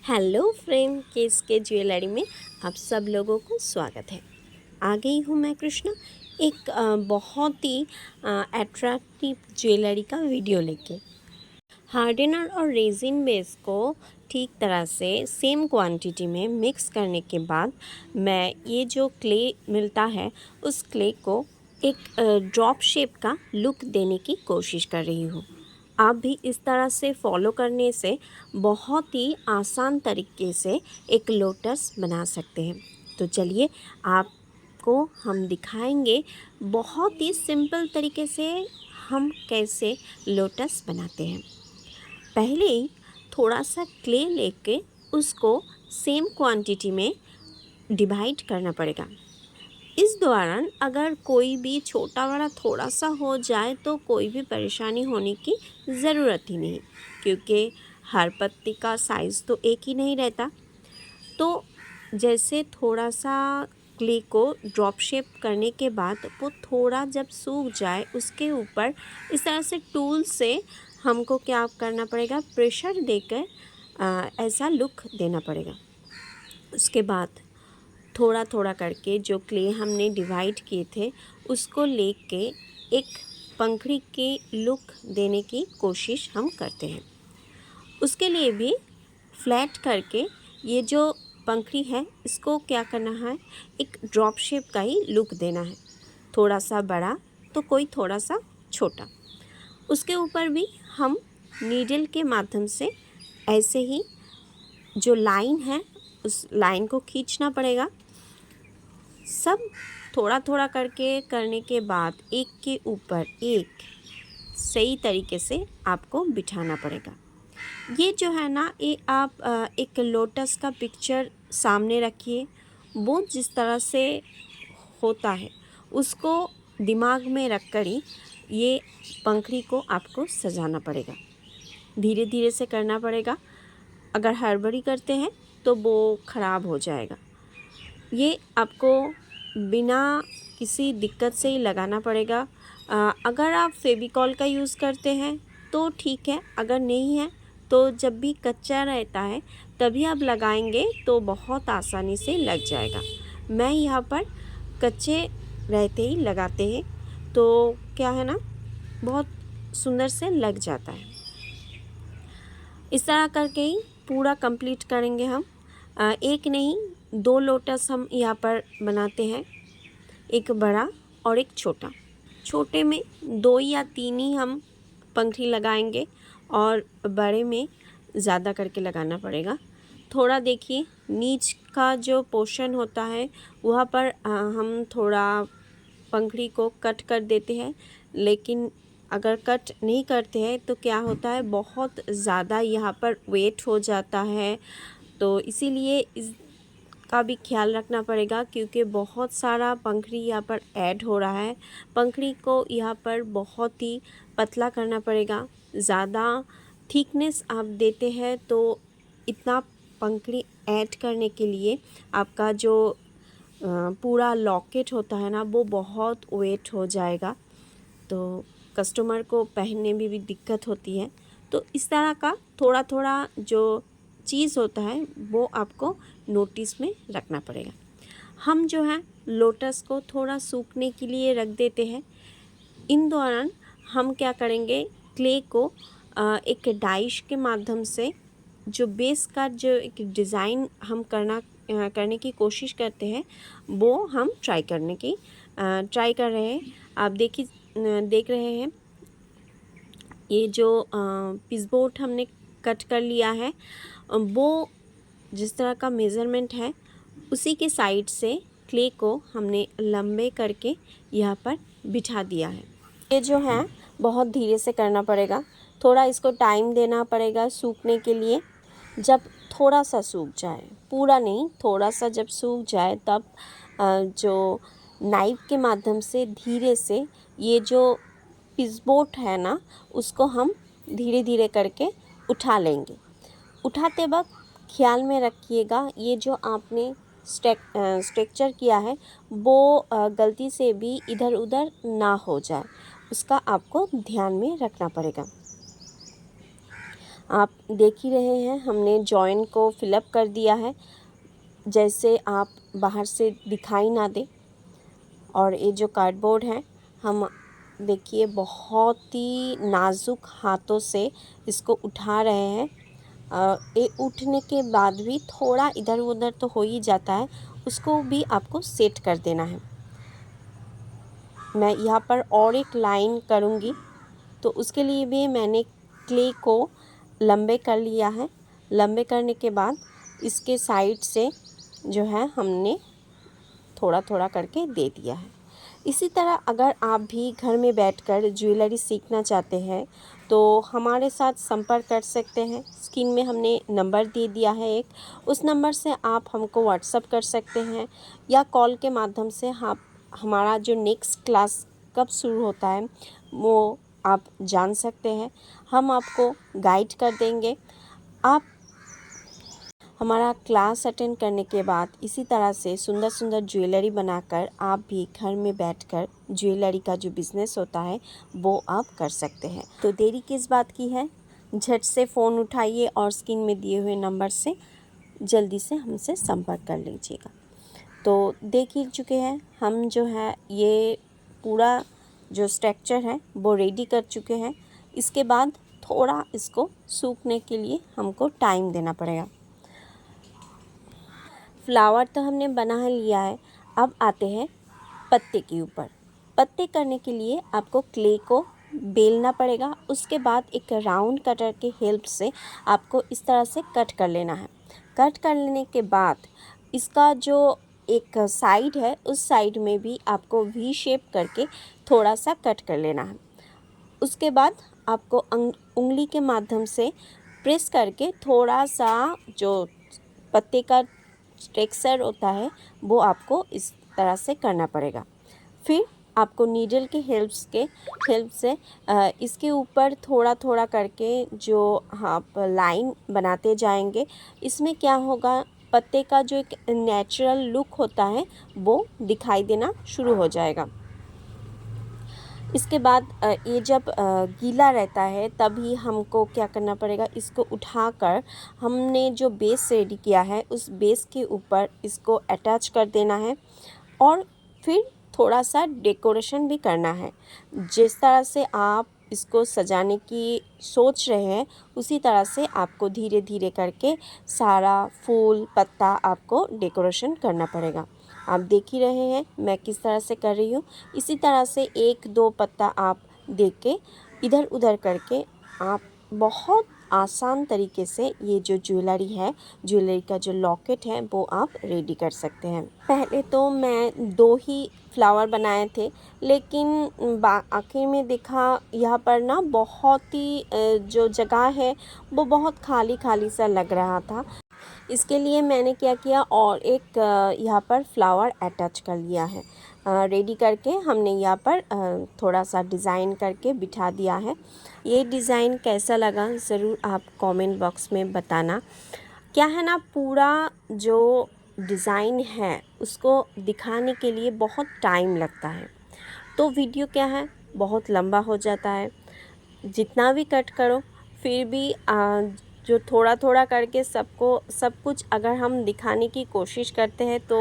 Hello friend, case के jewellery में आप सब लोगों को स्वागत है। आ गई हूँ मैं कृष्णा एक बहुत ही अट्रैक्टिव ज्वेलरी का वीडियो लेके। हार्डनर और रेजिन बेस को ठीक तरह से सेम क्वांटिटी में मिक्स करने के बाद मैं ये जो क्ले मिलता है उस क्ले को एक ड्रॉप शेप का लुक देने की कोशिश कर रही हूँ। आप भी इस तरह से फॉलो करने से बहुत ही आसान तरीके से एक लोटस बना सकते हैं। तो चलिए आपको हम दिखाएंगे बहुत ही सिंपल तरीके से हम कैसे लोटस बनाते हैं। पहले ही थोड़ा सा क्ले लेके उसको सेम क्वांटिटी में डिवाइड करना पड़ेगा। इस दौरान अगर कोई भी छोटा बड़ा थोड़ा सा हो जाए तो कोई भी परेशानी होने की ज़रूरत ही नहीं, क्योंकि हर पत्ती का साइज़ तो एक ही नहीं रहता। तो जैसे थोड़ा सा क्ले को ड्रॉप शेप करने के बाद वो थोड़ा जब सूख जाए उसके ऊपर इस तरह से टूल से हमको क्या करना पड़ेगा, प्रेशर देकर ऐसा लुक देना पड़ेगा। उसके बाद थोड़ा थोड़ा करके जो क्ले हमने डिवाइड किए थे उसको लेके एक पंखड़ी के लुक देने की कोशिश हम करते हैं। उसके लिए भी फ्लैट करके ये जो पंखड़ी है इसको क्या करना है, एक ड्रॉप शेप का ही लुक देना है। थोड़ा सा बड़ा तो कोई थोड़ा सा छोटा। उसके ऊपर भी हम नीडल के माध्यम से ऐसे ही जो लाइन है उस लाइन को खींचना पड़ेगा। सब थोड़ा थोड़ा करके करने के बाद एक के ऊपर एक सही तरीके से आपको बिठाना पड़ेगा। ये जो है ना, ये आप एक लोटस का पिक्चर सामने रखिए। वो जिस तरह से होता है उसको दिमाग में रख कर ही ये पंखड़ी को आपको सजाना पड़ेगा। धीरे धीरे से करना पड़ेगा। अगर हड़बड़ी करते हैं तो वो ख़राब हो जाएगा। ये आपको बिना किसी दिक्कत से ही लगाना पड़ेगा। अगर आप फेविकॉल का यूज़ करते हैं तो ठीक है, अगर नहीं है तो जब भी कच्चा रहता है तभी आप लगाएंगे तो बहुत आसानी से लग जाएगा। मैं यहाँ पर कच्चे रहते ही लगाते हैं तो क्या है ना, बहुत सुंदर से लग जाता है। इस तरह करके ही पूरा कंप्लीट करेंगे हम। एक नहीं, दो लोटस हम यहाँ पर बनाते हैं, एक बड़ा और एक छोटा। छोटे में 2 या 3 ही हम पंखड़ी लगाएंगे और बड़े में ज़्यादा करके लगाना पड़ेगा। थोड़ा देखिए नीच का जो पोर्शन होता है वहाँ पर हम थोड़ा पंखड़ी को कट कर देते हैं, लेकिन अगर कट नहीं करते हैं तो क्या होता है, बहुत ज़्यादा यहाँ पर वेट हो जाता है। तो इसीलिए इसका भी ख्याल रखना पड़ेगा, क्योंकि बहुत सारा पंखड़ी यहाँ पर ऐड हो रहा है। पंखड़ी को यहाँ पर बहुत ही पतला करना पड़ेगा। ज़्यादा थिकनेस आप देते हैं तो इतना पंखड़ी ऐड करने के लिए आपका जो पूरा लॉकेट होता है ना वो बहुत वेट हो जाएगा, तो कस्टमर को पहनने में भी दिक्कत होती है। तो इस तरह का थोड़ा थोड़ा जो चीज़ होता है वो आपको नोटिस में रखना पड़ेगा। हम जो है लोटस को थोड़ा सूखने के लिए रख देते हैं। इन दौरान हम क्या करेंगे, क्ले को एक डाइश के माध्यम से जो बेस का जो एक डिज़ाइन हम करने की कोशिश करते हैं वो हम ट्राई कर रहे हैं। आप देख रहे हैं ये जो पिसबोर्ड हमने कट कर लिया है वो जिस तरह का मेज़रमेंट है उसी के साइड से क्ले को हमने लंबे करके यहाँ पर बिठा दिया है। ये जो है बहुत धीरे से करना पड़ेगा, थोड़ा इसको टाइम देना पड़ेगा सूखने के लिए। जब थोड़ा सा सूख जाए, पूरा नहीं, थोड़ा सा जब सूख जाए तब जो नाइफ के माध्यम से धीरे से ये जो पिसबोर्ड है ना उसको हम धीरे धीरे करके उठा लेंगे। उठाते वक्त ख्याल में रखिएगा ये जो आपने स्ट्रक्चर किया है वो गलती से भी इधर उधर ना हो जाए, उसका आपको ध्यान में रखना पड़ेगा। आप देख ही रहे हैं, हमने जॉइन को फिलअप कर दिया है, जैसे आप बाहर से दिखाई ना दे। और ये जो कार्डबोर्ड है, हम देखिए बहुत ही नाजुक हाथों से इसको उठा रहे हैं। ये उठने के बाद भी थोड़ा इधर उधर तो हो ही जाता है, उसको भी आपको सेट कर देना है। मैं यहाँ पर और एक लाइन करूँगी, तो उसके लिए भी मैंने क्ले को लंबे कर लिया है। लंबे करने के बाद इसके साइड से जो है हमने थोड़ा थोड़ा करके दे दिया है। इसी तरह अगर आप भी घर में बैठकर ज्वेलरी सीखना चाहते हैं तो हमारे साथ संपर्क कर सकते हैं। स्क्रीन में हमने नंबर दे दिया है एक, उस नंबर से आप हमको व्हाट्सअप कर सकते हैं या कॉल के माध्यम से आप हमारा जो नेक्स्ट क्लास कब शुरू होता है वो आप जान सकते हैं। हम आपको गाइड कर देंगे। आप हमारा क्लास अटेंड करने के बाद इसी तरह से सुंदर सुंदर ज्वेलरी बनाकर आप भी घर में बैठकर ज्वेलरी का जो बिज़नेस होता है वो आप कर सकते हैं। तो देरी किस बात की है, झट से फ़ोन उठाइए और स्क्रीन में दिए हुए नंबर से जल्दी से हमसे संपर्क कर लीजिएगा। तो देख ही चुके हैं हम जो है ये पूरा जो स्ट्रक्चर है वो रेडी कर चुके हैं। इसके बाद थोड़ा इसको सूखने के लिए हमको टाइम देना पड़ेगा। फ्लावर तो हमने बना लिया है, अब आते हैं पत्ते के ऊपर। पत्ते करने के लिए आपको क्ले को बेलना पड़ेगा। उसके बाद एक राउंड कटर के हेल्प से आपको इस तरह से कट कर लेना है। कट कर लेने के बाद इसका जो एक साइड है उस साइड में भी आपको वी शेप करके थोड़ा सा कट कर लेना है। उसके बाद आपको उंगली के माध्यम से प्रेस करके थोड़ा सा जो पत्ते का टेक्सचर होता है वो आपको इस तरह से करना पड़ेगा। फिर आपको नीडल के हेल्प से इसके ऊपर थोड़ा थोड़ा करके जो आप लाइन बनाते जाएंगे। इसमें क्या होगा, पत्ते का जो एक नेचुरल लुक होता है वो दिखाई देना शुरू हो जाएगा। इसके बाद ये जब गीला रहता है तभी हमको क्या करना पड़ेगा, इसको उठाकर हमने जो बेस रेडी किया है उस बेस के ऊपर इसको अटैच कर देना है और फिर थोड़ा सा डेकोरेशन भी करना है। जिस तरह से आप इसको सजाने की सोच रहे हैं उसी तरह से आपको धीरे धीरे करके सारा फूल पत्ता आपको डेकोरेशन करना पड़ेगा। आप देख ही रहे हैं मैं किस तरह से कर रही हूँ। इसी तरह से एक दो पत्ता आप देख के इधर उधर करके आप बहुत आसान तरीके से ये जो ज्वेलरी का जो लॉकेट है वो आप रेडी कर सकते हैं। पहले तो मैं 2 ही फ्लावर बनाए थे, लेकिन आखिर में देखा यहाँ पर ना बहुत ही जो जगह है वो बहुत खाली खाली सा लग रहा था। इसके लिए मैंने क्या किया और एक यहाँ पर फ्लावर अटैच कर लिया है। रेडी करके हमने यहाँ पर थोड़ा सा डिज़ाइन करके बिठा दिया है। ये डिज़ाइन कैसा लगा ज़रूर आप कमेंट बॉक्स में बताना। क्या है ना, पूरा जो डिज़ाइन है उसको दिखाने के लिए बहुत टाइम लगता है, तो वीडियो क्या है बहुत लंबा हो जाता है। जितना भी कट करो फिर भी जो थोड़ा थोड़ा करके सब कुछ अगर हम दिखाने की कोशिश करते हैं तो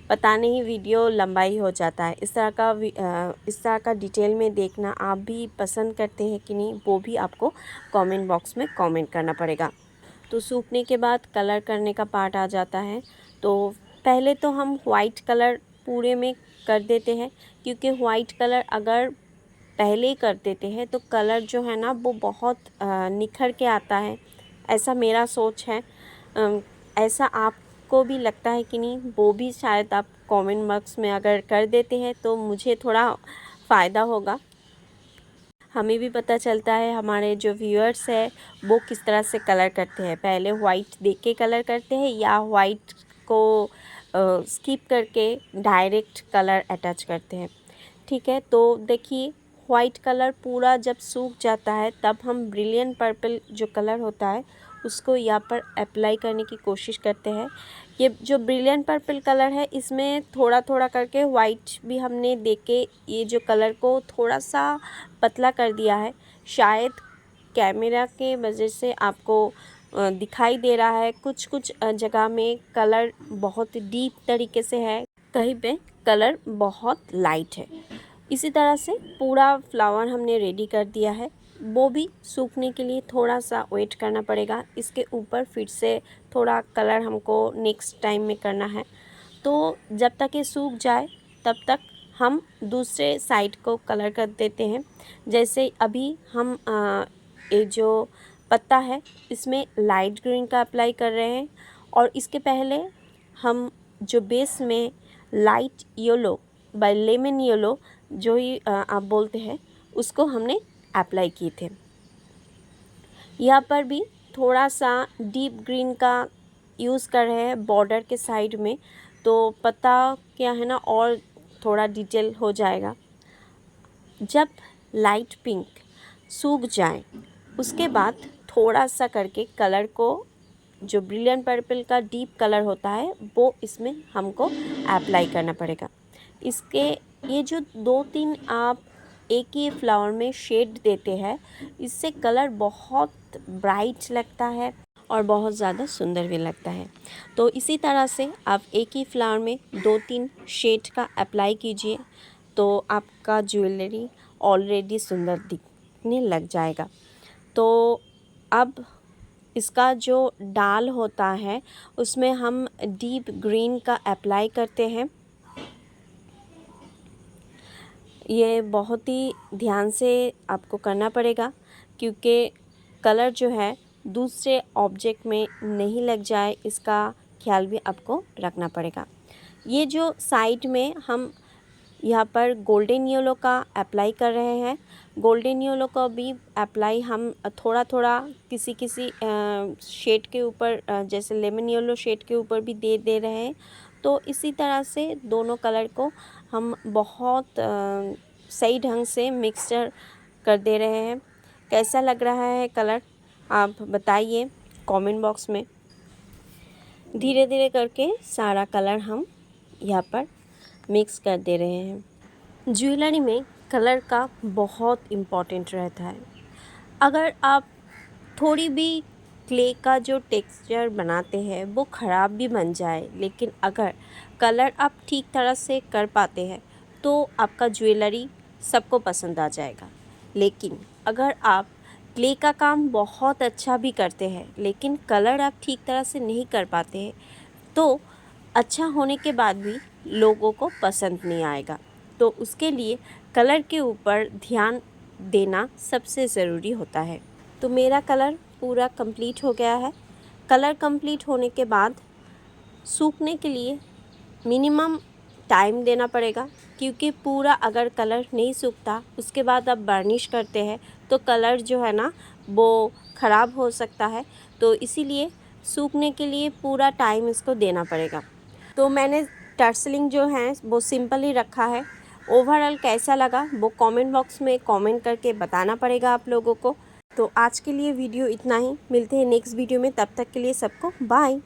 पता नहीं वीडियो लंबा ही हो जाता है। इस तरह का डिटेल में देखना आप भी पसंद करते हैं कि नहीं, वो भी आपको कमेंट बॉक्स में कमेंट करना पड़ेगा। तो सूखने के बाद कलर करने का पार्ट आ जाता है। तो पहले तो हम वाइट कलर पूरे में कर देते हैं, क्योंकि वाइट कलर अगर पहले ही कर देते हैं तो कलर जो है ना वो बहुत निखर के आता है, ऐसा मेरा सोच है। ऐसा आपको भी लगता है कि नहीं, वो भी शायद आप कमेंट बॉक्स में अगर कर देते हैं तो मुझे थोड़ा फ़ायदा होगा। हमें भी पता चलता है हमारे जो व्यूअर्स है वो किस तरह से कलर करते हैं, पहले वाइट देख के कलर करते हैं या वाइट को स्किप करके डायरेक्ट कलर अटैच करते हैं। ठीक है, तो देखिए वाइट कलर पूरा जब सूख जाता है तब हम ब्रिलियंट पर्पल जो कलर होता है उसको यहाँ पर अप्लाई करने की कोशिश करते हैं। ये जो ब्रिलियंट पर्पल कलर है इसमें थोड़ा थोड़ा करके वाइट भी हमने देके ये जो कलर को थोड़ा सा पतला कर दिया है। शायद कैमरा के वजह से आपको दिखाई दे रहा है, कुछ कुछ जगह में कलर बहुत डीप तरीके से है, कहीं पे कलर बहुत लाइट है। इसी तरह से पूरा फ्लावर हमने रेडी कर दिया है। वो भी सूखने के लिए थोड़ा सा वेट करना पड़ेगा। इसके ऊपर फिर से थोड़ा कलर हमको नेक्स्ट टाइम में करना है। तो जब तक ये सूख जाए तब तक हम दूसरे साइड को कलर कर देते हैं। जैसे अभी हम ये जो पत्ता है इसमें लाइट ग्रीन का अप्लाई कर रहे हैं, और इसके पहले हम जो बेस में light yellow by lemon yellow जो ही आप बोलते हैं उसको हमने अप्लाई किए थे। यहाँ पर भी थोड़ा सा डीप ग्रीन का यूज़ कर रहे हैं बॉर्डर के साइड में, तो पता क्या है ना और थोड़ा डिटेल हो जाएगा। जब लाइट पिंक सूख जाए उसके बाद थोड़ा सा करके कलर को, जो ब्रिलियंट पर्पल का डीप कलर होता है वो इसमें हमको अप्लाई करना पड़ेगा। इसके ये जो 2-3 आप एक ही फ्लावर में शेड देते हैं, इससे कलर बहुत ब्राइट लगता है और बहुत ज़्यादा सुंदर भी लगता है। तो इसी तरह से आप एक ही फ्लावर में 2-3 शेड का अप्लाई कीजिए तो आपका ज्वेलरी ऑलरेडी सुंदर दिखने लग जाएगा। तो अब इसका जो डाल होता है उसमें हम डीप ग्रीन का अप्लाई करते हैं। ये बहुत ही ध्यान से आपको करना पड़ेगा क्योंकि कलर जो है दूसरे ऑब्जेक्ट में नहीं लग जाए, इसका ख्याल भी आपको रखना पड़ेगा। ये जो साइड में हम यहाँ पर गोल्डन येलो का अप्लाई कर रहे हैं, गोल्डन येलो का भी अप्लाई हम थोड़ा थोड़ा किसी किसी शेड के ऊपर, जैसे लेमन येलो शेड के ऊपर भी दे रहे हैं। तो इसी तरह से दोनों कलर को हम बहुत सही ढंग से मिक्सचर कर दे रहे हैं। कैसा लग रहा है कलर आप बताइए कमेंट बॉक्स में। धीरे धीरे करके सारा कलर हम यहाँ पर मिक्स कर दे रहे हैं। ज्वेलरी में कलर का बहुत इम्पोर्टेंट रहता है। अगर आप थोड़ी भी क्ले का जो टेक्सचर बनाते हैं वो ख़राब भी बन जाए, लेकिन अगर कलर आप ठीक तरह से कर पाते हैं तो आपका ज्वेलरी सबको पसंद आ जाएगा। लेकिन अगर आप क्ले का काम बहुत अच्छा भी करते हैं लेकिन कलर आप ठीक तरह से नहीं कर पाते हैं तो अच्छा होने के बाद भी लोगों को पसंद नहीं आएगा। तो उसके लिए कलर के ऊपर ध्यान देना सबसे ज़रूरी होता है। तो मेरा कलर पूरा कंप्लीट हो गया है। कलर कंप्लीट होने के बाद सूखने के लिए मिनिमम टाइम देना पड़ेगा, क्योंकि पूरा अगर कलर नहीं सूखता उसके बाद आप बर्निश करते हैं तो कलर जो है ना वो ख़राब हो सकता है। तो इसीलिए सूखने के लिए पूरा टाइम इसको देना पड़ेगा। तो मैंने टर्सलिंग जो है वो सिंपल ही रखा है। ओवरऑल कैसा लगा वो कमेंट बॉक्स में कमेंट करके बताना पड़ेगा आप लोगों को। तो आज के लिए वीडियो इतना ही, मिलते हैं नेक्स्ट वीडियो में, तब तक के लिए सबको बाय।